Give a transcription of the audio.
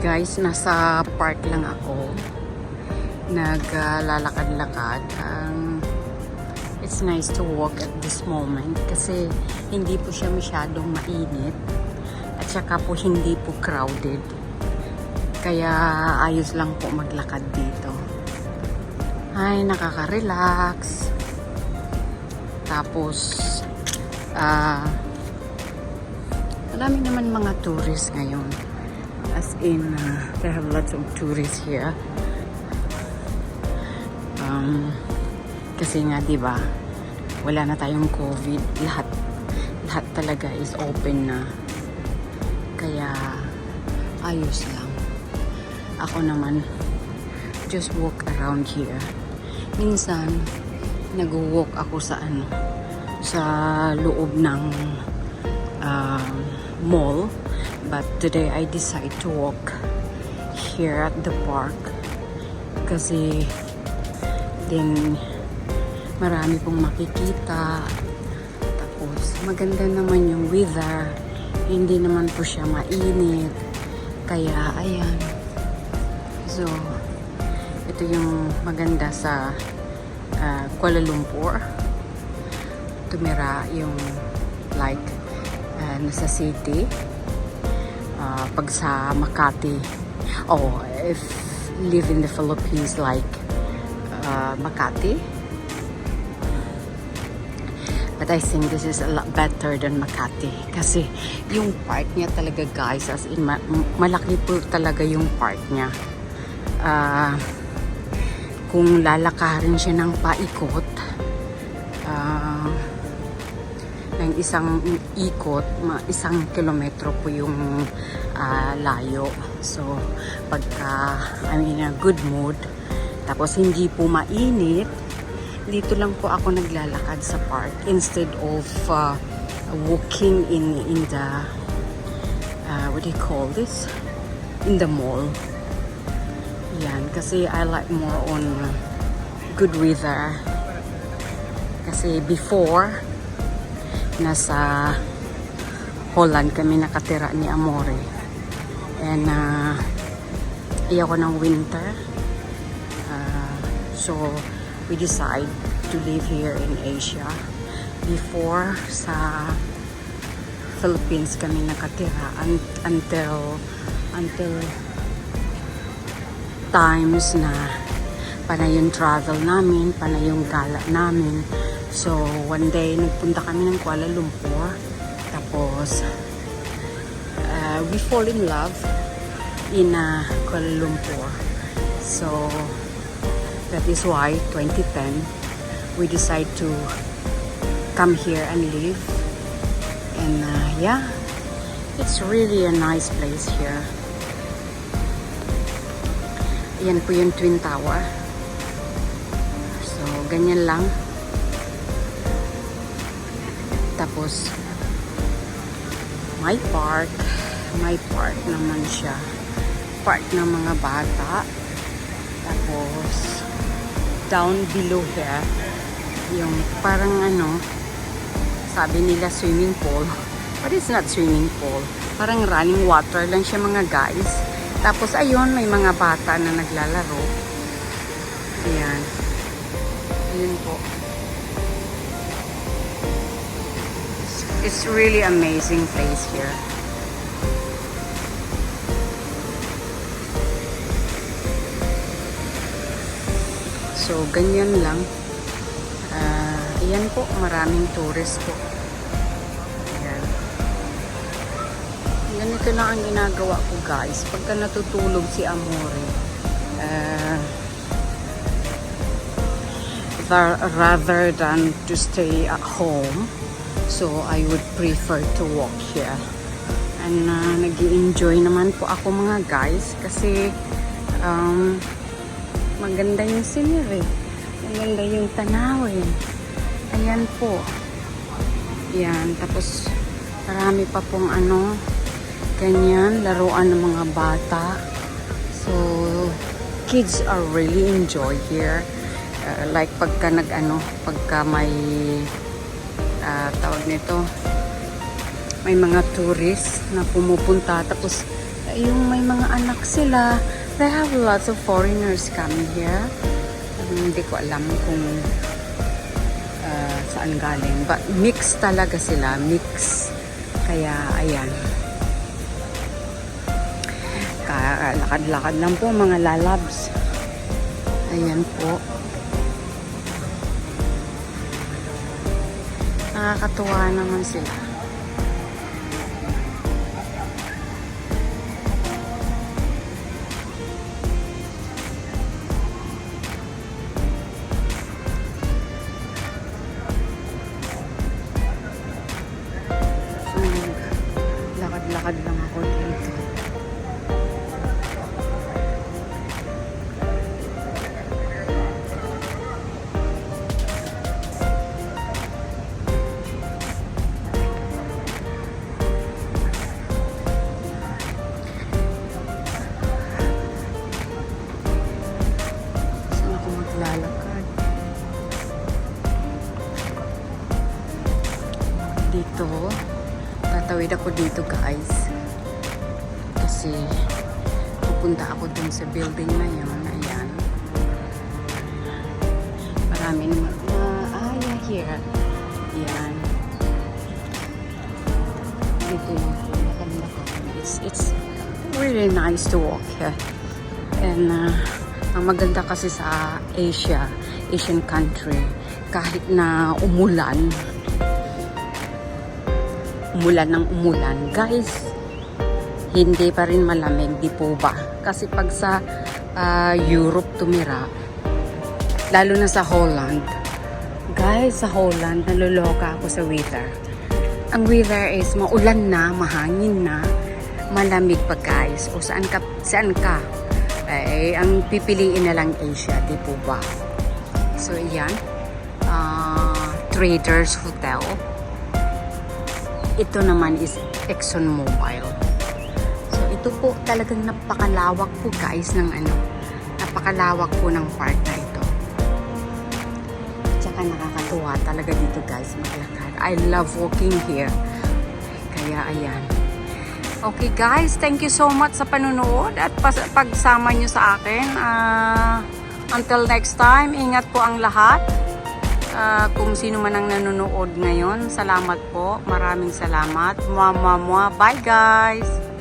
Guys, nasa park lang ako. Naglalakad-lakad. It's nice to walk at this moment kasi hindi po siya masyadong mainit at saka po hindi po crowded. Kaya ayos lang po maglakad dito. Ay, nakaka-relax. Tapos, marami naman mga tourists ngayon. As in, they have lots of tourists here. Kasi nga, di ba, wala na tayong COVID. Lahat talaga is open na. Kaya, ayos lang. Ako naman, just walk around here. Minsan, nag-walk ako sa loob ng mall. But today, I decide to walk here at the park. Kasi, then, marami pong makikita. Tapos, maganda naman yung weather. Hindi naman po siya mainit. Kaya, ayan. So, ito yung maganda sa Kuala Lumpur. Tumira yung like nasa city. Pag sa Makati. If live in the Philippines like Makati. But I think this is a lot better than Makati. Kasi yung park niya talaga guys, as in malaki po talaga yung park niya. Kung lalakarin siya ng paikot, ng isang ikot, 1 kilometro po yung layo. So, pagka I'm in a good mood, tapos hindi po mainit, dito lang po ako naglalakad sa park instead of walking in the what do you call this? In the mall. Yan, kasi I like more on good weather. Kasi before, nasa Holland kami nakatira ni Amore. And ayaw ko ng winter. So, we decide to live here in Asia. Before, sa Philippines kami nakatira until times na panay yung travel namin, panay yung gala namin. So, one day, nagpunta kami ng Kuala Lumpur. Tapos, we fall in love in Kuala Lumpur. So, that is why, 2010, we decide to come here and live. And, yeah, it's really a nice place here. Yan po yung Twin Tower. So, ganyan lang. Tapos, may park naman siya. Park ng mga bata. Tapos, down below here, yung parang sabi nila swimming pool. But it's not swimming pool. Parang running water lang siya mga guys. Tapos, ayun, may mga bata na naglalaro. Ayan. Ayun po. It's really amazing place here. So, ganyan lang. Ayan po, maraming tourist po. Ayan. Ganito lang ang ginagawa ko guys. Pagka natutulog si Amore, rather than to stay at home, so I would prefer to walk here. And nag-i-enjoy naman po ako mga guys kasi maganda yung scenery. Maganda yung tanawin. Ayan po. Ayan. Tapos marami pa pong ganyan, laruan ng mga bata. So, kids are really enjoy here. Like pagka pagka may tawag nito, may mga tourists na pumupunta tapos yung may mga anak sila. They have lots of foreigners coming here. Hindi ko alam kung saan galing. But mix talaga sila. Mix. Kaya, ayan. Lakad-lakad lang po mga lalabs. Ayan po. Nakakatuwa naman sila. Lakad-lakad lang ako dito. Saan ako maglalakad? Dito. Tatawid ako dito guys. Kasi pupunta ako dun sa building na yun. Ayan. Marami naman. Yeah, here. Ayan. Dito yung lakad-lakad. It's really nice to walk here. And ang maganda kasi sa Asian country, kahit na umulan ng umulan, guys, hindi pa rin malamig, di po ba? Kasi pag sa Europe tumira, lalo na sa Holland, guys, sa Holland, naluloka ako sa weather. Ang weather is maulan na, mahangin na, malamig pa guys. O saan ka? Eh, ang pipiliin na lang Asia, di po ba? So, yan. Traders Hotel. Ito naman is Exxon Mobil. So, ito po talagang napakalawak po guys ng napakalawak po ng park na ito. Tsaka nakakatuwa talaga dito guys maglakad. I love walking here. Kaya ayan. Okay guys, thank you so much sa panunood at pagsama nyo sa akin. Until next time, ingat po ang lahat. Kung sino man ang nanonood ngayon, salamat po. Maraming salamat. Bye guys!